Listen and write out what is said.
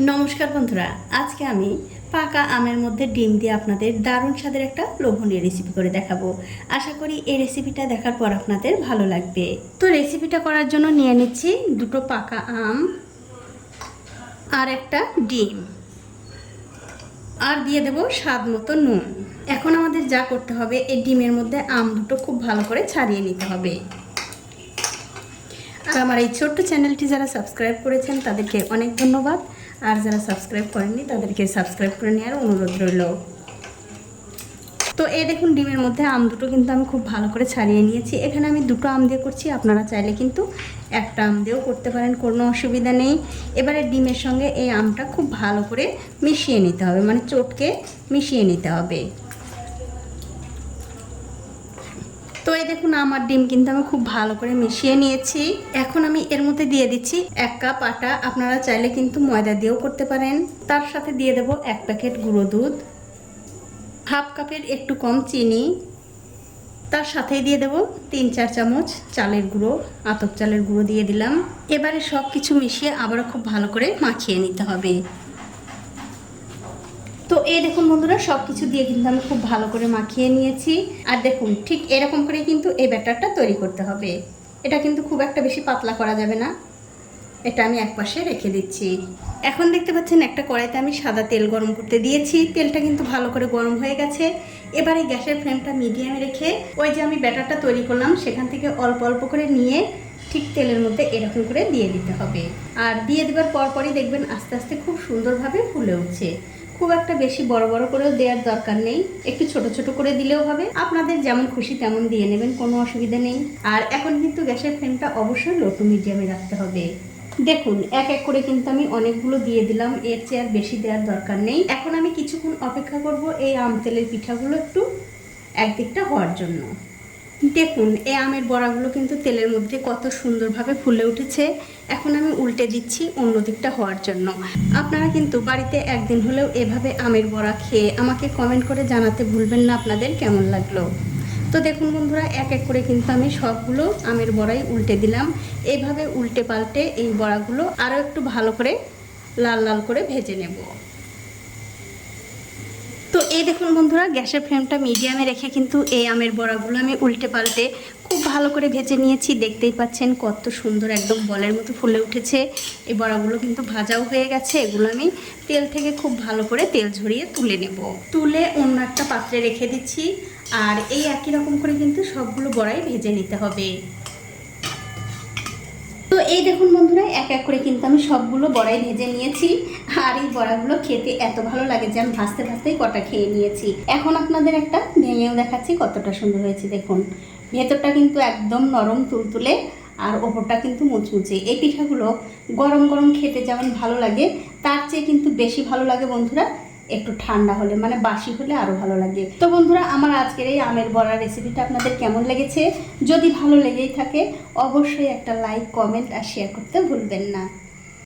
নমস্কার বন্ধুরা, আজকে আমি পাকা আমের মধ্যে ডিম দিয়ে আপনাদের দারুণ স্বাদের একটা লোভনীয় রেসিপি করে দেখাবো। আশা করি এই রেসিপিটা দেখার পর আপনাদের ভালো লাগবে। তো রেসিপিটা করার জন্য নিয়ে নিচ্ছি দুটো পাকা আম আর একটা ডিম, আর দিয়ে দেব স্বাদ মতো নুন। এখন আমাদের যা করতে হবে, এই ডিমের মধ্যে আম দুটো খুব ভালো করে ছাড়িয়ে নিতে হবে। আর আমার এই ছোট্ট চ্যানেলটি যারা সাবস্ক্রাইব করেছেন তাদেরকে অনেক ধন্যবাদ, আর যারা সাবস্ক্রাইব করেননি তাদেরকে সাবস্ক্রাইব করে নেওয়ার অনুরোধ রইল। তো এই দেখুন, ডিমের মধ্যে আম দুটো কিন্তু আমি খুব ভালো করে ছাড়িয়ে নিয়েছি। এখানে আমি দুটো আম দিয়ে করছি, আপনারা চাইলে কিন্তু একটা আম দিয়েও করতে পারেন, কোনো অসুবিধা নেই। এবারে ডিমের সঙ্গে এই আমটা খুব ভালো করে মিশিয়ে নিতে হবে, মানে চটকে মিশিয়ে নিতে হবে। তো এই দেখুন, আমার ডিম কিন্তু আমি খুব ভালো করে মিশিয়ে নিয়েছি। এখন আমি এর মধ্যে দিয়ে দিচ্ছি 1 কাপ আটা, আপনারা চাইলে কিন্তু ময়দা দিয়েও করতে পারেন। তার সাথে দিয়ে দেব 1 প্যাকেট গুঁড়ো দুধ, হাফ কাপের একটু কম চিনি, তার সাথে দিয়ে দেব 3-4 চামচ চালের গুঁড়ো, আতপ চালের গুঁড়ো দিয়ে দিলাম। এবারে সব কিছু মিশিয়ে আবারও খুব ভালো করে মাখিয়ে নিতে হবে। তো এই দেখুন বন্ধুরা, সব কিছু দিয়ে কিন্তু আমি খুব ভালো করে মাখিয়ে নিয়েছি। আর দেখুন, ঠিক এরকম করে কিন্তু এই ব্যাটারটা তৈরি করতে হবে। এটা কিন্তু খুব একটা বেশি পাতলা করা যাবে না। এটা আমি একপাশে রেখে দিচ্ছি। এখন দেখতে পাচ্ছেন একটা কড়াইতে আমি সাদা তেল গরম করতে দিয়েছি। তেলটা কিন্তু ভালো করে গরম হয়ে গেছে। এবারে গ্যাসের ফ্লেমটা মিডিয়ামে রেখে ওই যে আমি ব্যাটারটা তৈরি করলাম সেখান থেকে অল্প অল্প করে নিয়ে ঠিক তেলের মধ্যে এরকম করে দিয়ে দিতে হবে। আর দিয়ে দেওয়ার পরপরই দেখবেন আস্তে আস্তে খুব সুন্দরভাবে ফুলে উঠছে। খুব একটা বেশি বড় বড় করেও দেওয়ার দরকার নেই, একটু ছোট ছোট করে দিলেও হবে। আপনাদের যেমন খুশি তেমন দিয়ে নেবেন, কোনো অসুবিধা নেই। আর এখন কিন্তু গ্যাসের ফ্লেমটা অবশ্যই লো টু মিডিয়ামে রাখতে হবে। দেখুন, এক এক করে কিন্তু আমি অনেকগুলো দিয়ে দিলাম, এর চেয়ে আর বেশি দেওয়ার দরকার নেই। এখন আমি কিছুক্ষণ অপেক্ষা করব এই আম তেলের পিঠাগুলো একটু একদিকটা হওয়ার জন্য। দেখুন, এই আমের বড়াগুলো কিন্তু তেলের মধ্যে কত সুন্দরভাবে ফুলে উঠেছে। এখন আমি উল্টে দিচ্ছি অন্য দিকটা হওয়ার জন্য। আপনারা কিন্তু বাড়িতে একদিন হলেও এভাবে আমের বড়া খেয়ে আমাকে কমেন্ট করে জানাতে ভুলবেন না আপনাদের কেমন লাগলো। তো দেখুন বন্ধুরা, এক এক করে কিন্তু আমি সবগুলো আমের বড়াই উল্টে দিলাম। এইভাবে উল্টে পাল্টে এই বড়াগুলো আরও একটু ভালো করে লাল লাল করে ভেজে নেব। তো এই দেখুন বন্ধুরা, গ্যাসের ফ্লেমটা মিডিয়ামে রেখে কিন্তু এই আমের বড়াগুলো আমি উল্টে পাল্টে খুব ভালো করে ভেজে নিয়েছি। দেখতেই পাচ্ছেন কত সুন্দর একদম বলের মতো ফুলে উঠেছে। এই বড়াগুলো কিন্তু ভাজাও হয়ে গেছে। এগুলো আমি তেল থেকে খুব ভালো করে তেল ঝরিয়ে তুলে নেব। তুলে অন্য একটা পাত্রে রেখে দিচ্ছি। আর এই একই রকম করে কিন্তু সবগুলো বড়াই ভেজে নিতে হবে। তো এই দেখুন বন্ধুরা, এক এক করে কিন্তু আমি সবগুলো বড়াই ভেজে নিয়েছি। আর এই বড়াগুলো খেতে এত ভালো লাগে যে আমি ভাজতে ভাজতেই কটা খেয়ে নিয়েছি। এখন আপনাদের একটা ভেঙেও দেখাচ্ছি কতটা সুন্দর হয়েছে। দেখুন, ভেতরটা কিন্তু একদম নরম তুলতুলে, আর ওপরটা কিন্তু মুচমুচে। এই পিঠাগুলো গরম গরম খেতে যেমন ভালো লাগে, তার চেয়ে কিন্তু বেশি ভালো লাগে বন্ধুরা একটু ঠান্ডা হলে, মানে বাসি হলে আরও ভালো লাগে। তো বন্ধুরা, আমার আজকের এই আমের বড়া রেসিপিটা আপনাদের কেমন লেগেছে? যদি ভালো লেগেই থাকে অবশ্যই একটা লাইক, কমেন্ট আর শেয়ার করতে ভুলবেন না।